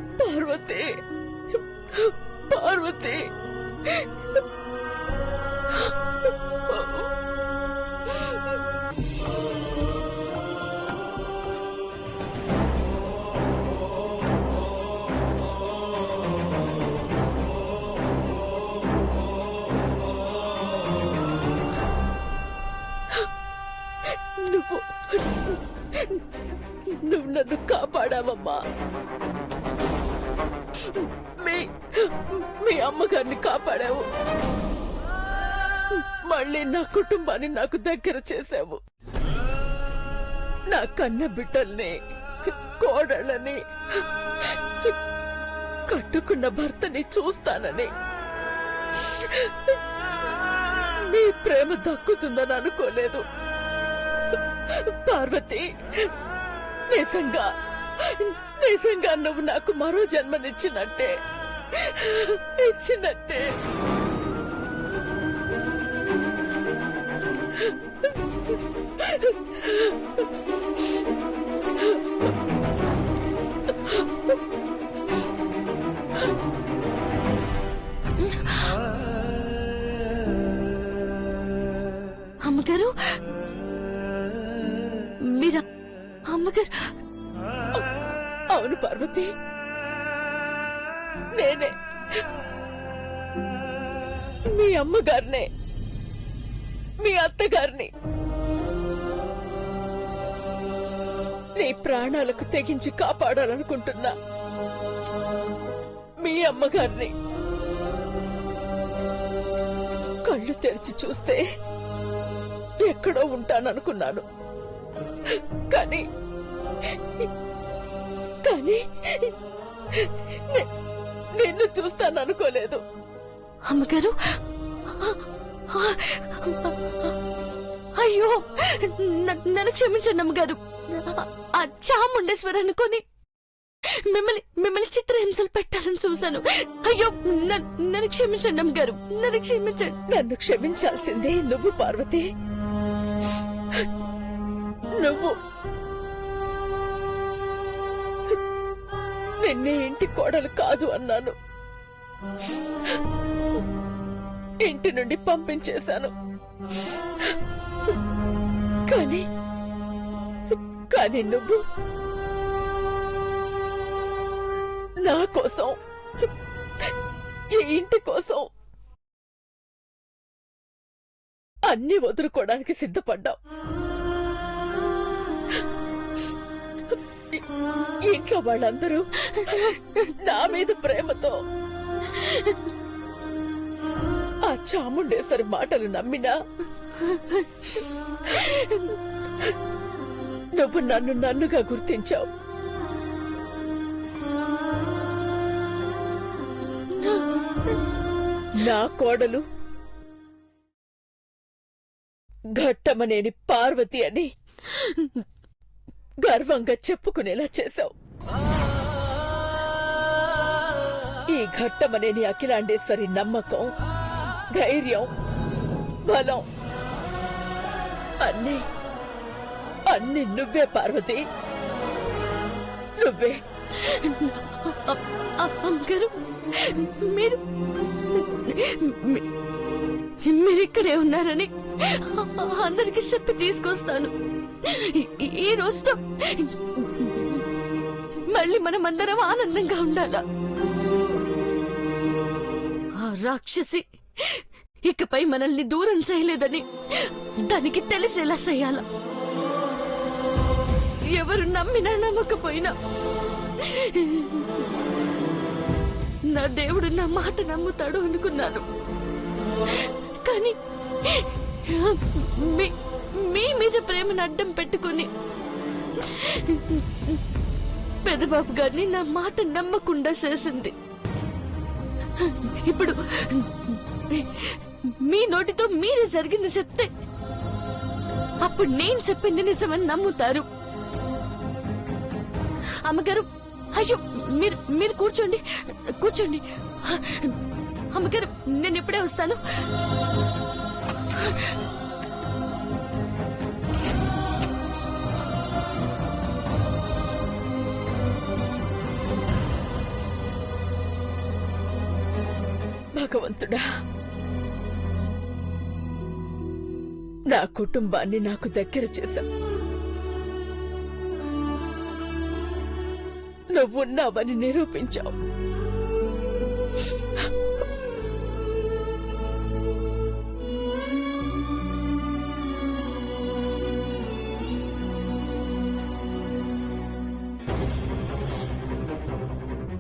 పార్వతి, పార్వతి, నువ్వు నన్ను కాపాడావమ్మా. మీ అమ్మగారిని కాపాడావు, మళ్ళీ నా కుటుంబాన్ని నాకు దగ్గర చేశావు. నా కన్న బిడ్డల్ని, కోడళ్ళని, కట్టుకున్న భర్తని చూస్తానని, నీ ప్రేమ దక్కుతుందని అనుకోలేదు పార్వతి. నిజంగా నిజంగా నువ్వు నాకు మరో జన్మనిచ్చినట్టే, ఇచ్చినట్టే. అమ్మగారు, మీరా అమ్మగారు? అవును పార్వతి, నేనే మీ అమ్మగారినే, మీ అత్తగారిని. నీ ప్రాణాలకు తెగించి కాపాడాలనుకుంటున్నా మీ అమ్మగారిని. కళ్ళు తెరిచి చూస్తే ఎక్కడో ఉంటాననుకున్నాను, కానీ కానీ నిన్ను చూస్తాననుకోలేదు. అమ్మగారు, అయ్యో నన్ను క్షమించండి అమ్మగారు. ఆ చాముండేశ్వరి అనుకొని మిమ్మల్ని చిత్రహింసలు పెట్టాలని చూశాను. అయ్యో నన్ను క్షమించండి అమ్మగారు, నన్ను క్షమించండి. నన్ను క్షమించాల్సిందే నువ్వు పార్వతి. నువ్వు నిన్నే ఇంటి కోడలు కాదు అన్నాను, ఇంటి నుండి పంపించేశాను. కానీ కానీ నువ్వు నా కోసం, ఈ ఇంటి కోసం అన్ని వదులుకోవడానికి సిద్ధపడ్డావు. ఇంట్లో వాళ్ళందరూ నా మీద ప్రేమతో ఆ చాముండేశ్వరి మాటలు నమ్మినా నువ్వు నన్ను నన్నుగా గుర్తించావు. నా కోడలు ఘట్టమనేని పార్వతి అని గర్వంగా చెప్పుకునేలా చేశావు. ఈ ఘట్టమనేని అఖిలాండేశ్వరి నమ్మకం, ధైర్యం, బలం అన్నీ అన్నీ నువ్వే పార్వతి, నువ్వే. అమ్మగారు, మీరు ఇక్కడే ఉన్నారని అందరికి చెప్పి తీసుకొస్తాను. ఈ రోజుతో మళ్ళీ మనమందరం ఆనందంగా ఉండాలా. ఆ రాక్షసి ఇకపై మనల్ని దూరం చేయలేదని దానికి తెలిసేలా చేయాల. ఎవరు నమ్మినా నమ్మకపోయినా నా దేవుడు నా మాట నమ్ముతాడు అనుకున్నాను. కానీ మీ మీద ప్రేమను అడ్డం పెట్టుకుని పెదబాబు గారిని నా మాట నమ్మకుండా చేసింది. ఇప్పుడు మీ నోటితో మీరే జరిగింది చెప్తే అప్పుడు నేను చెప్పింది నిజమని నమ్ముతారు. అమ్మగారు, అయ్యో మీరు మీరు కూర్చోండి, కూర్చోండి. అమ్మగారు, నేను ఇప్పుడే వస్తాను. భగవంతుడా, నా కుటుంబాన్ని నాకు దగ్గర చేశావు. నువ్వున్నావని నిరూపించావు.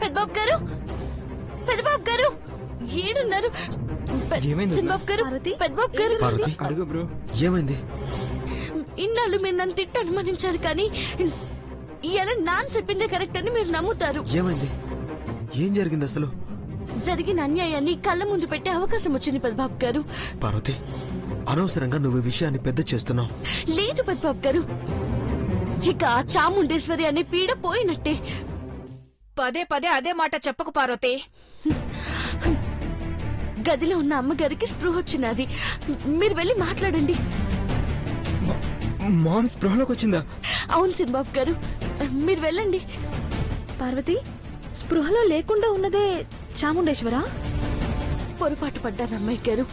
పెద్దబాబు గారు, పెద్దబాబు గారు ఏడున్నారు? చిన్నబాబు గారు, పెద్దబాబు గారు. అడుగు బ్రో, ఏమైంది? ఇన్నాళ్ళు మీరు నన్ను తిట్టి అనుమానించారు, కానీ ఇలా నాన్న చెప్పిందే కరెక్ట్ అని మీరు నమ్ముతారు. ఏమైంది? ఏం జరిగింది అసలు? జరిగిన అన్యాయాన్ని కళ్ళ ముందు పెట్టే అవకాశం వచ్చింది పెద్దబాబు గారు. పార్వతి, అనవసరంగా నువ్వు ఈ విషయాన్ని పెద్ద చేస్తున్నావు. లేదు పెద్దబాబు గారు, ఇక ఆ చాముండేశ్వరి అనే పీడ పోయినట్టే. పదే పదే అదే మాట చెప్పకు పార్వతి. గదిలో ఉన్న అమ్మగారికి స్పృహ వచ్చినది. మీరు వెళ్ళి మాట్లాడండి. మామ్ స్పృహలోకి వచ్చిందా? అవును సింబాబు గారు, మీరు వెళ్ళండి. పార్వతి, స్పృహలో లేకుండా ఉన్నదే చాముండేశ్వరా? పొరపాటు పడ్డాను అమ్మాయి గారు,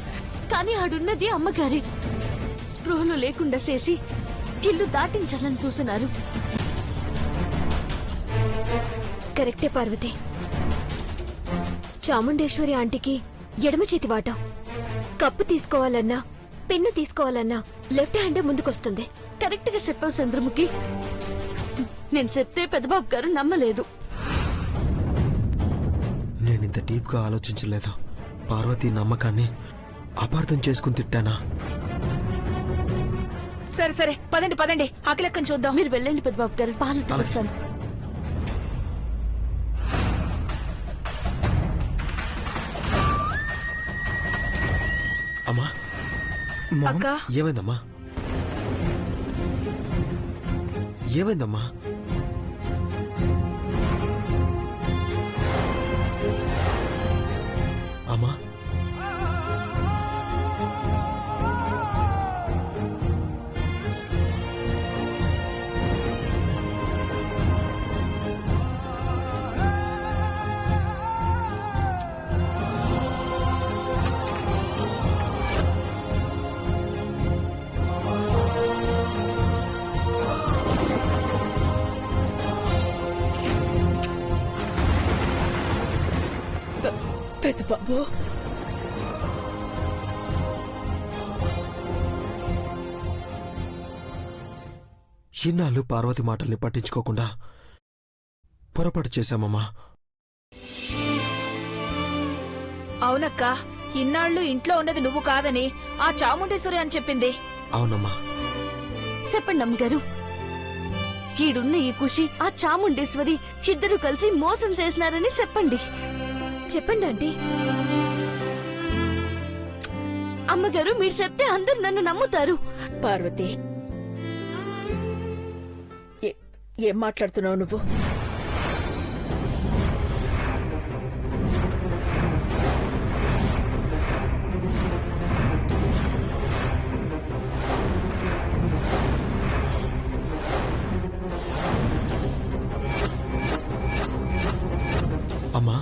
కానీ ఆడున్నది అమ్మగారి. స్పృహలో లేకుండా చేసి ఇల్లు దాటించాలని చూసినారు. కరెక్టే పార్వతి. చాముండేశ్వరి ఆంటీకి ఎడమ చేతి వాటం. కప్పు తీసుకోవాలన్నా పెన్ను తీసుకోవాలన్నా లెఫ్ట్ హ్యాండే ముందుకొస్తుంది. కరెక్ట్ గా చెప్పావు చంద్రముఖి. నేను చెప్తే పెద్దబాబు గారు నమ్మలేదు. నేనింత డీప్ గా ఆలోచించలేదు. పార్వతి నమ్మకాన్ని అపార్థం చేసుకుని తిట్టానా? సరే సరే, పదండి పదండి, ఆకలెక్కని చూద్దాం. మీరు వెళ్ళండి పెద్దబాబు గారు, పాలు వస్తాను. అమ్మా, అక్క, ఏమైందమ్మా? ఏమైందమ్మా? అమ్మా, పెద్దబాబు, ఇన్నాళ్ళు పార్వతి మాటల్ని పట్టించుకోకుండా పొరపాటు చేశామమ్మా. అవునక్క, ఇన్నాళ్ళు ఇంట్లో ఉన్నది నువ్వు కాదని ఆ చాముండేశ్వరి అని చెప్పింది. అవునమ్మా. చెప్పండి అమ్మగారు, ఈడున్న ఈ ఖుషి ఆ చాముండేశ్వరి ఇద్దరు కలిసి మోసం చేసినారని చెప్పండి. చెప్పండి ఆంటీ. అమ్మగారు, మీరు చెప్తే అందరు నన్ను నమ్ముతారు. పార్వతి, ఏం మాట్లాడుతున్నావు నువ్వు? అమ్మా,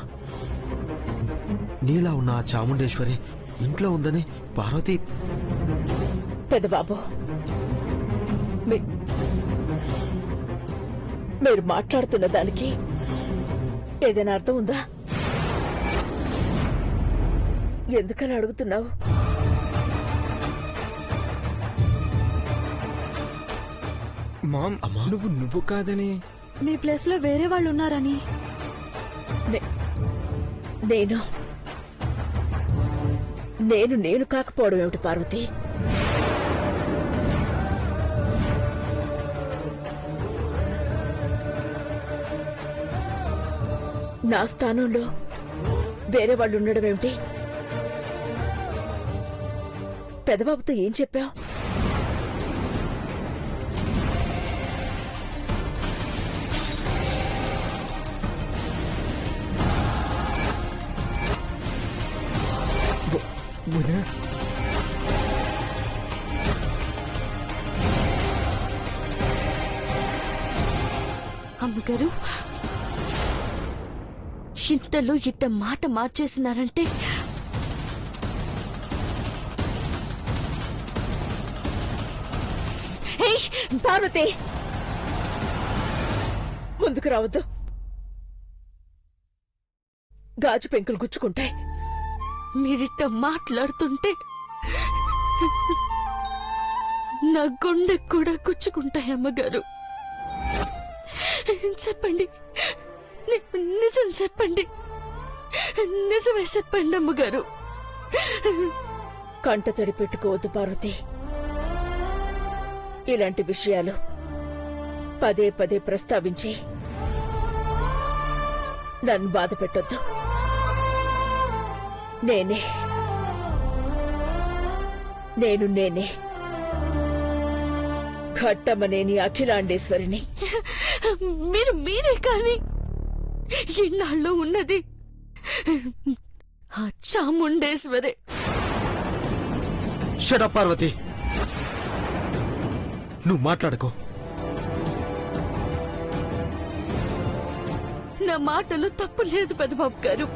నీలా ఉన్న ఆ చాముండేశ్వరి ఇంట్లో ఉందని పార్వతి. పెద్దబాబు, మీరు మాట్లాడుతున్న దానికి ఏదైనా అర్థం ఉందా? ఎందుకని అడుగుతున్నావు? మామ్, అమ్మా, నువ్వు కాదని. మీ ప్లేస్ లో వేరే వాళ్ళు ఉన్నారని. నేను కాకపోవడం ఏమిటి పార్వతి? నా స్థానంలో వేరే వాళ్ళు ఉండడం ఏమిటి? పెదబాబుతో ఏం చెప్పావు? వదిన, అమ్మగారు ఇంతలో ఇట్ట మాట మార్చేసినారంటే ఏయ్, పార్వతి ముందుకు రావద్దు. గాజు పెంకులు గుచ్చుకుంటాయి. మీరిట్ట మాట్లాడుతుంటే నా గుండె కూడా గుచ్చుకుంటాయి అమ్మగారు. చెప్పండి, నిజం చెప్పండి, నిజమే చెప్పండి అమ్మగారు. కంట తడి పెట్టుకోవద్దు పార్వతి. ఇలాంటి విషయాలు పదే పదే ప్రస్తావించి నన్ను బాధ పెట్టొద్దు. నేనే ఘట్టమనేని అఖిలాండేశ్వరిని. మీరే కాని ఇన్నాళ్ళు ఉన్నది ఆ చాముండేశ్వరే. షట్ అప్ పార్వతి, నువ్వు మాట్లాడుకో. నా మాటలు తప్పు లేదు పెదబాబు గారు.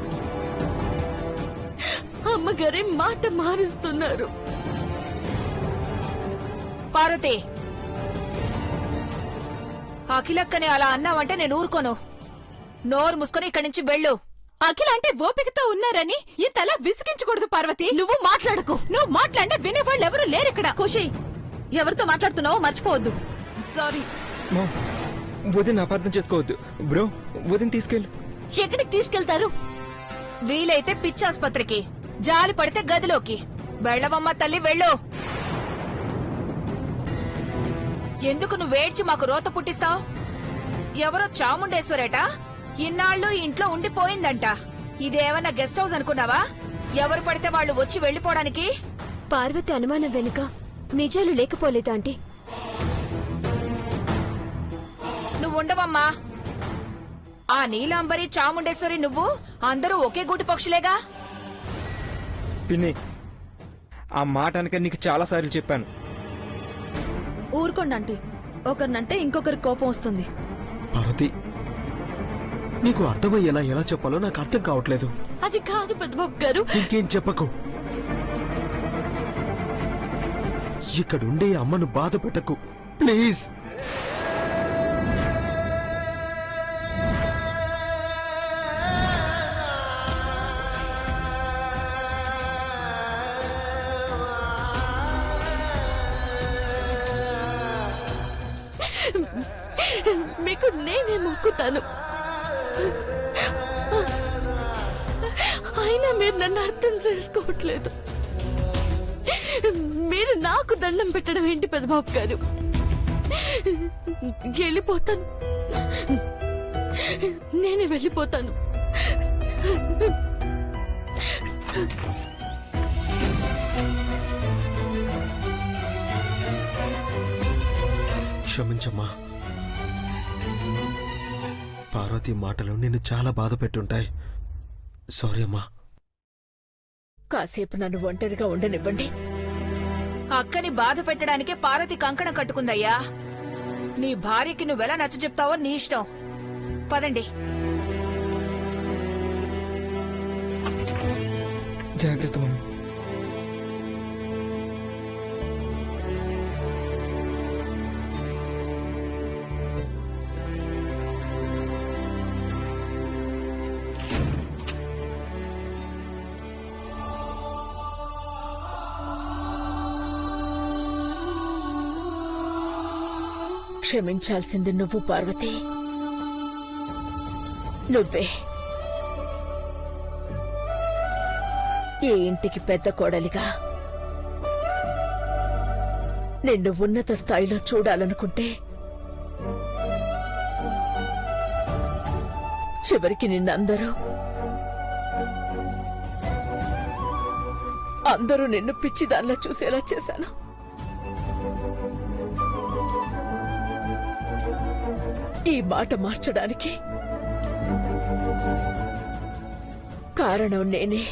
అమ్మగారే మాట మారుస్తున్నారు. పార్వతి, అఖిలక్కని అలా అన్నావంటే నేను ఊరుకోను. నోరు మూసుకొని ఇక్కడి నుంచి వెళ్ళు. అఖిల అంటే ఓపికతో ఉన్నారని ఇంతలా విసిగించకూడదు పార్వతి. నువ్వు మాట్లాడకు. నువ్వు మాట్లాడితే వినేవాళ్ళు ఎవరు లేరిక్కడ. ఖుషి, ఎవరితో మాట్లాడుతున్నావో మర్చిపోవద్దు. సారీ. మామ్, వదిన అపార్థం చేసుకోవద్దు. బ్రో, వదిన తీసుకెళ్ళు. ఎక్కడికి తీసుకెళ్తారు? వీలైతే పిచ్చాసుపత్రికి, జాలి పడితే గదిలోకి. వెళ్ళవమ్మా తల్లి, వెళ్ళు. ఎందుకు నువ్వేడ్చి మాకు రోత పుట్టిస్తావు? ఎవరో చాముండేశ్వరేట ఇన్నాళ్ళు ఇంట్లో ఉండిపోయిందంట. ఇదేమన్నా గెస్ట్ హౌస్ అనుకున్నావా? ఎవరు పడితే వాళ్ళు వచ్చి వెళ్లిపోవడానికి? పార్వతి అనుమానం వెనుక నిజాలు లేకపోలేదా ఆంటీ? నువ్వుండవమ్మా. ఆ నీలాంబరి, చాముండేశ్వరి, నువ్వు అందరూ ఒకే గూటి పక్షులేగా. పిన్ని, ఆ మాట అనక నీకు చాలా సార్లు చెప్పాను. ఊరుకోండి ఆంటీ. ఒకరినంటే ఇంకొకరి కోపం వస్తుంది. పార్వతి, నీకు అర్థమయ్యేలా ఎలా చెప్పాలో నాకు అర్థం కావట్లేదు. అది కాదు పెద్దబాబు గారు. ఇంకేం చెప్పకు. ఇక్కడుండే అమ్మను బాధ పెట్టకు ప్లీజ్. మీకు నేనే మొక్కుతాను. అయినా మీరు నన్ను అర్థం చేసుకోవట్లేదు. మీరు నాకు దండం పెట్టడం ఏంటి పెద్దబాబు గారు? వెళ్ళిపోతాను, నేనే వెళ్ళిపోతాను. క్షమించమ్మా. పార్వతి మాటలు నిన్ను చాలా బాధ పెట్టుంటాయి. సారీ అమ్మా. కాసేపు నన్ను ఒంటరిగా ఉండనివ్వండి. అక్కని బాధ పెట్టడానికే పార్వతి కంకణం కట్టుకుందయ్యా. నీ భార్యకి నువ్వెలా నచ్చ చెప్తావో నీ ఇష్టం. పదండి. జాగ్రత్త మమ్మీ. క్షమించాల్సింది నువ్వు పార్వతి, నువ్వే. ఈ ఇంటికి పెద్ద కోడలిగా నిన్ను ఉన్నత స్థాయిలో చూడాలనుకుంటే చివరికి నిన్నందరూ అందరూ నిన్ను పిచ్చిదానిలా చూసేలా చేశాను. ఈ మాట మార్చడానికి కారణం నేనే.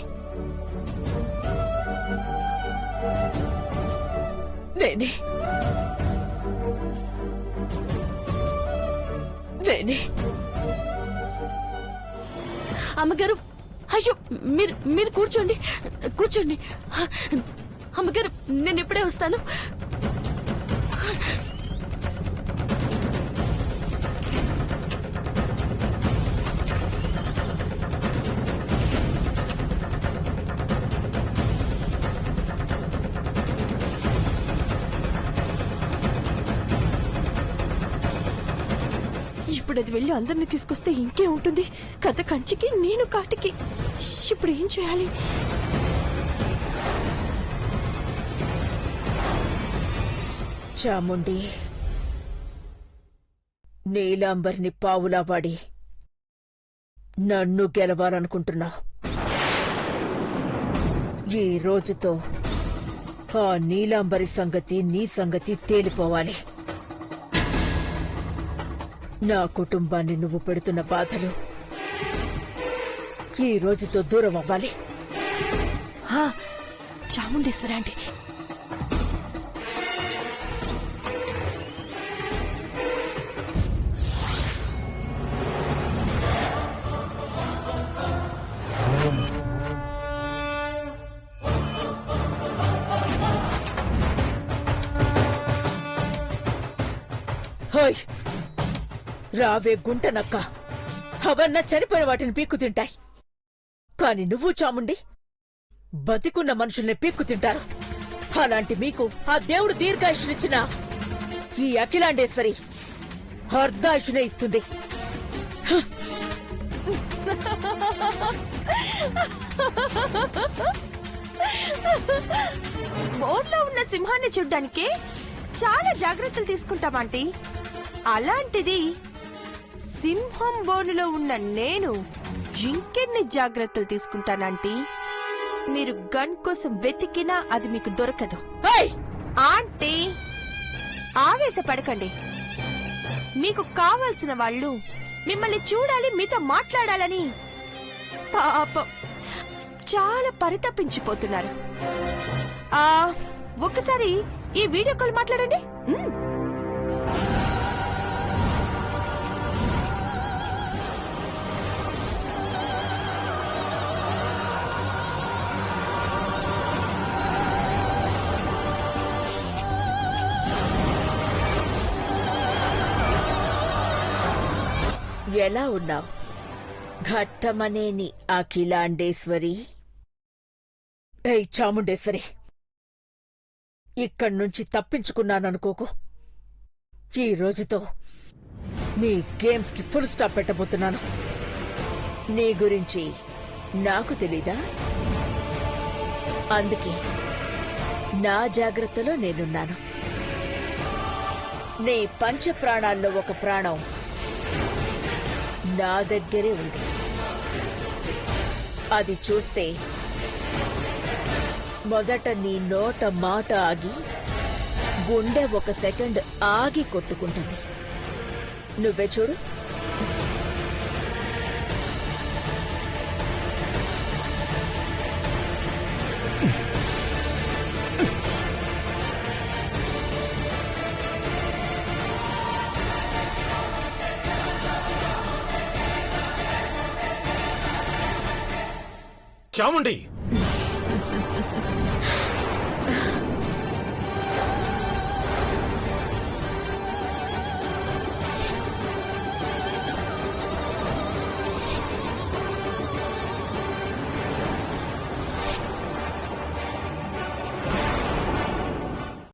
నేనే నేనే అమ్మగారు, అయ్యో మీరు కూర్చోండి, కూర్చోండి. అమ్మగారు, నేను ఇప్పుడే వస్తాను. ఇప్పుడు అది వెళ్ళి అందరినీ తీసుకొస్తే ఇంకే ఉంటుంది. కథ కంచికి నేను కాటికి. ఇప్పుడు ఏం చేయాలి? చాముండి, నీలాంబర్ని పావులా వాడి నన్ను గెలవాలనుకుంటున్నావు. ఈ రోజుతో ఆ నీలాంబరి సంగతి, నీ సంగతి తేలిపోవాలి. నా కుటుంబాన్ని నువ్వు పెడుతున్న బాధలు ఈ రోజుతో దూరం అవ్వాలి. చాముండేశ్వర ఆంటీ, హోయ్, రావే గుంటనక్క. అవన్నా చనిపోయిన వాటిని పీక్కు తింటాయి. కాని నువ్వు చాముండి బతికున్న మనుషుల్ని పీక్కు తింటారు. అలాంటి మీకు ఆ దేవుడు దీర్ఘాయుషునిచ్చిన ఈ అఖిలాండేశ్వరి అర్ధాయుషునే ఇస్తుంది. బోన్లో ఉన్న సింహాన్ని చూడ్డానికి చాలా జాగ్రత్తలు తీసుకుంటామంటీ. అలాంటిది సింహం బోనులో ఉన్న నేను ఇంకెన్ని జాగ్రత్తలు తీసుకుంటానంటీ. మీరు గన్ కోసం వెతికినా అది మీకు దొరకదు. హేయ్! ఆంటీ, ఆవేశపడకండి. మీకు కావాల్సిన వాళ్ళు మిమ్మల్ని చూడాలి, మీతో మాట్లాడాలని పాపం చాలా పరితపించిపోతున్నారు. ఒక్కసారి ఈ వీడియో కాల్ మాట్లాడండి. ఎలా ఉన్నావు ఘట్టమనేని అఖిలాండేశ్వరి? ఏయ్ చాముండేశ్వరి, ఇక్కడ్నుంచి తప్పించుకున్నాననుకోకు. ఈ రోజుతో నీ గేమ్స్ కి ఫుల్ స్టాప్ పెట్టబోతున్నాను. నీ గురించి నాకు తెలీదా? అందుకే నా జాగ్రత్తలో నేనున్నాను. నీ పంచ ప్రాణాల్లో ఒక ప్రాణం నా దగ్గరే ఉంది. అది చూస్తే మొదట నీ నోట మాట ఆగి గుండె ఒక సెకండ్ ఆగి కొట్టుకుంటుంది. నువ్వే చూడు. చాముండి